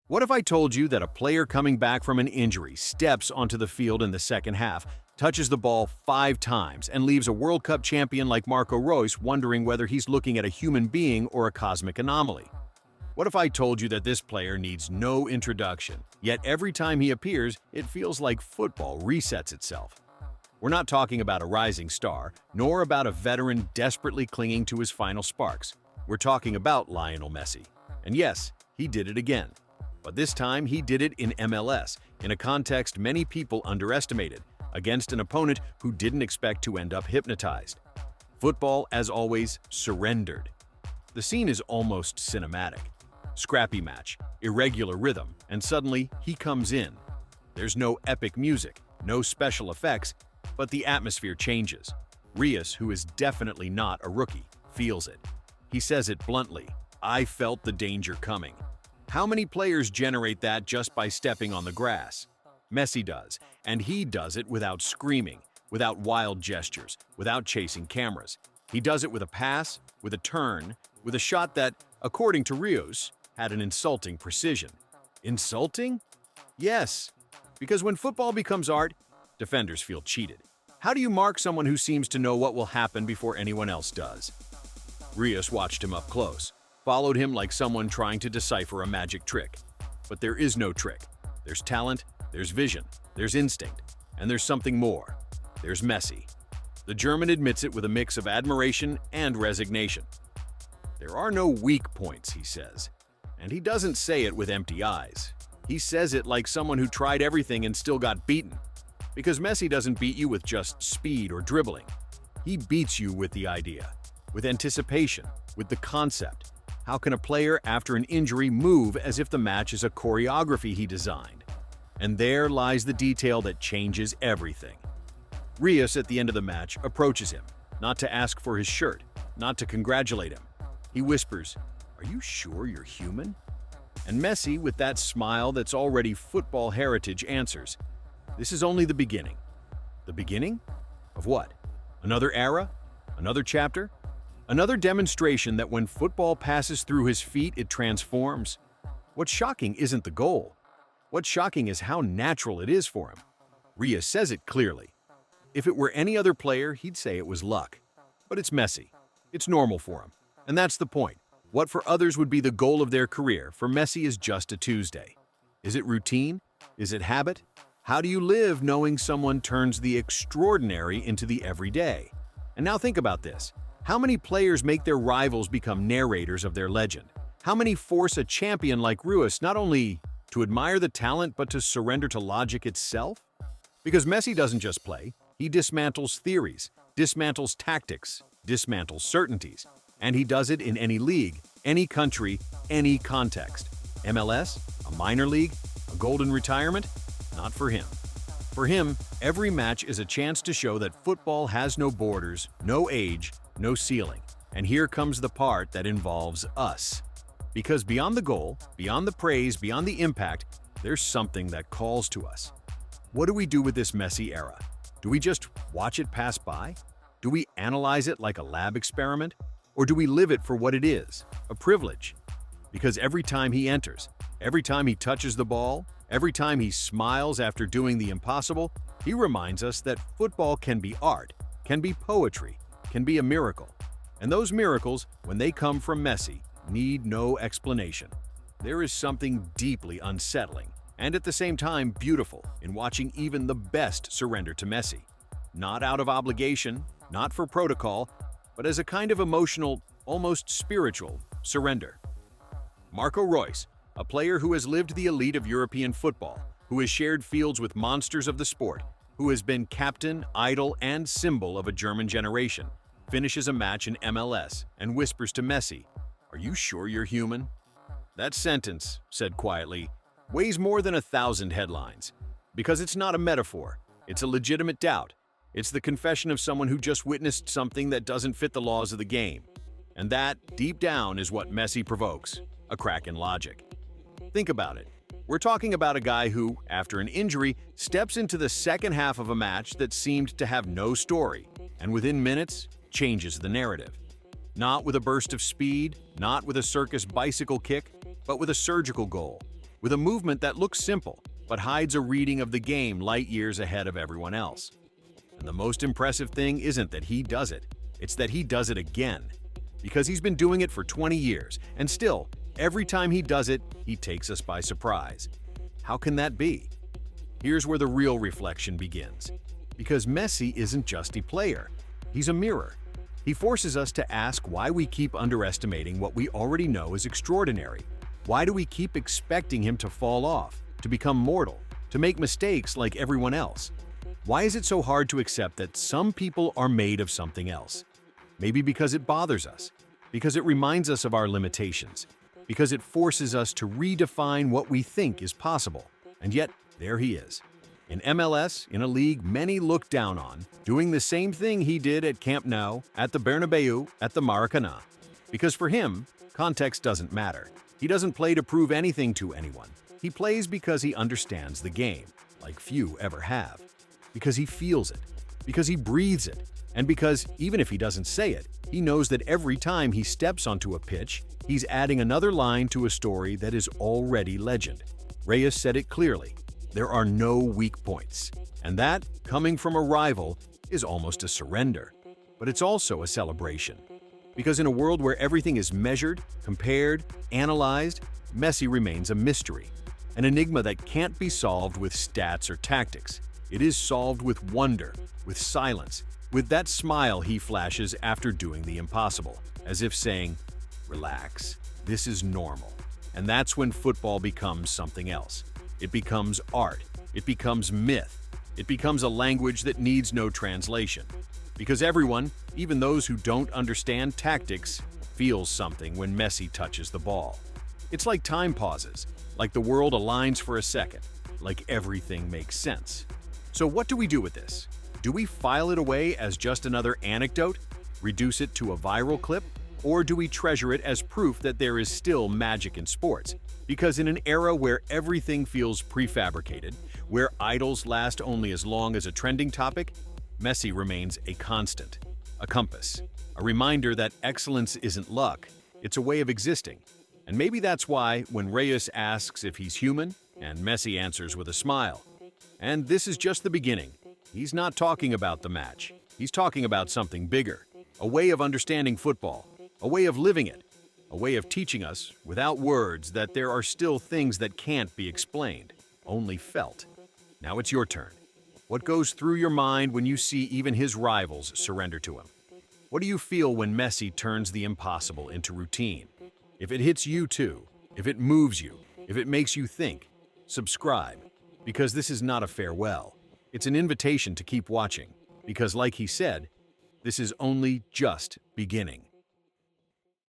What if I told you that a player coming back from an injury steps onto the field in the second half, touches the ball 5 times, and leaves a World Cup champion like Reus wondering whether he's looking at a human being or a cosmic anomaly? What if I told you that this player needs no introduction, yet every time he appears, it feels like football resets itself? We're not talking about a rising star, nor about a veteran desperately clinging to his final sparks. We're talking about Lionel Messi. And yes, he did it again. But this time, he did it in MLS, in a context many people underestimated, against an opponent who didn't expect to end up hypnotized. Football, as always, surrendered. The scene is almost cinematic. Scrappy match, irregular rhythm, and suddenly he comes in. There's no epic music, no special effects, but the atmosphere changes. Reus, who is definitely not a rookie, feels it. He says it bluntly, "I felt the danger coming." How many players generate that just by stepping on the grass? Messi does, and he does it without screaming, without wild gestures, without chasing cameras. He does it with a pass, with a turn, with a shot that, according to Reus, had an insulting precision. Insulting? Yes, because when football becomes art, defenders feel cheated. How do you mark someone who seems to know what will happen before anyone else does? Reus watched him up close, followed him like someone trying to decipher a magic trick. But there is no trick. There's talent, there's vision, there's instinct, and there's something more. There's Messi. The German admits it with a mix of admiration and resignation. There are no weak points, he says. And he doesn't say it with empty eyes. He says it like someone who tried everything and still got beaten. Because Messi doesn't beat you with just speed or dribbling. He beats you with the idea, with anticipation, with the concept. How can a player after an injury move as if the match is a choreography he designed? And there lies the detail that changes everything. Reus, at the end of the match, approaches him, not to ask for his shirt, not to congratulate him. He whispers, "Are you sure you're human?" And Messi, with that smile that's already football heritage, answers, "This is only the beginning." The beginning? Of what? Another era? Another chapter? Another demonstration that when football passes through his feet, it transforms. What's shocking isn't the goal. What's shocking is how natural it is for him. Reus says it clearly. If it were any other player, he'd say it was luck. But it's Messi. It's normal for him. And that's the point. What for others would be the goal of their career, for Messi is just a Tuesday. Is it routine? Is it habit? How do you live knowing someone turns the extraordinary into the everyday? And now think about this. How many players make their rivals become narrators of their legend? How many force a champion like Reus not only to admire the talent but to surrender to logic itself? Because Messi doesn't just play, he dismantles theories, dismantles tactics, dismantles certainties. And he does it in any league, any country, any context. MLS? A minor league? A golden retirement? Not for him. For him, every match is a chance to show that football has no borders, no age, no ceiling. And here comes the part that involves us. Because beyond the goal, beyond the praise, beyond the impact, there's something that calls to us. What do we do with this Messi era? Do we just watch it pass by? Do we analyze it like a lab experiment? Or do we live it for what it is, a privilege? Because every time he enters, every time he touches the ball, every time he smiles after doing the impossible, he reminds us that football can be art, can be poetry, can be a miracle. And those miracles, when they come from Messi, need no explanation. There is something deeply unsettling, and at the same time beautiful, in watching even the best surrender to Messi. Not out of obligation, not for protocol, but as a kind of emotional, almost spiritual, surrender. Reus, a player who has lived the elite of European football, who has shared fields with monsters of the sport, who has been captain, idol, and symbol of a German generation, finishes a match in MLS and whispers to Messi, "Are you sure you're human?" That sentence, said quietly, weighs more than 1,000 headlines. Because it's not a metaphor, it's a legitimate doubt. It's the confession of someone who just witnessed something that doesn't fit the laws of the game. And that, deep down, is what Messi provokes, a crack in logic. Think about it. We're talking about a guy who, after an injury, steps into the second half of a match that seemed to have no story, and within minutes, changes the narrative. Not with a burst of speed, not with a circus bicycle kick, but with a surgical goal. with a movement that looks simple, but hides a reading of the game light years ahead of everyone else. And the most impressive thing isn't that he does it, it's that he does it again. Because he's been doing it for 20 years, and still, every time he does it, he takes us by surprise. How can that be? Here's where the real reflection begins. Because Messi isn't just a player, he's a mirror. He forces us to ask why we keep underestimating what we already know is extraordinary. Why do we keep expecting him to fall off, to become mortal, to make mistakes like everyone else? Why is it so hard to accept that some people are made of something else? Maybe because it bothers us, because it reminds us of our limitations, because it forces us to redefine what we think is possible. And yet, there he is. In MLS, in a league many look down on, doing the same thing he did at Camp Nou, at the Bernabeu, at the Maracanã. Because for him, context doesn't matter. He doesn't play to prove anything to anyone. He plays because he understands the game, like few ever have. Because he feels it, because he breathes it, and because, even if he doesn't say it, he knows that every time he steps onto a pitch, he's adding another line to a story that is already legend. Reus said it clearly. There are no weak points. And that, coming from a rival, is almost a surrender. But it's also a celebration. Because in a world where everything is measured, compared, analyzed, Messi remains a mystery. An enigma that can't be solved with stats or tactics. It is solved with wonder, with silence, with that smile he flashes after doing the impossible, as if saying, "Relax, this is normal." And that's when football becomes something else. It becomes art. It becomes myth. It becomes a language that needs no translation. Because everyone, even those who don't understand tactics, feels something when Messi touches the ball. It's like time pauses, like the world aligns for a second, like everything makes sense. So what do we do with this? Do we file it away as just another anecdote, reduce it to a viral clip, or do we treasure it as proof that there is still magic in sports? Because in an era where everything feels prefabricated, where idols last only as long as a trending topic, Messi remains a constant, a compass, a reminder that excellence isn't luck, it's a way of existing. And maybe that's why, when Reus asks if he's human, and Messi answers with a smile. And this is just the beginning. He's not talking about the match. He's talking about something bigger, a way of understanding football, a way of living it, a way of teaching us, without words, that there are still things that can't be explained, only felt. Now it's your turn. What goes through your mind when you see even his rivals surrender to him? What do you feel when Messi turns the impossible into routine? If it hits you too, if it moves you, if it makes you think, subscribe, because this is not a farewell. It's an invitation to keep watching, because like he said, this is only just beginning.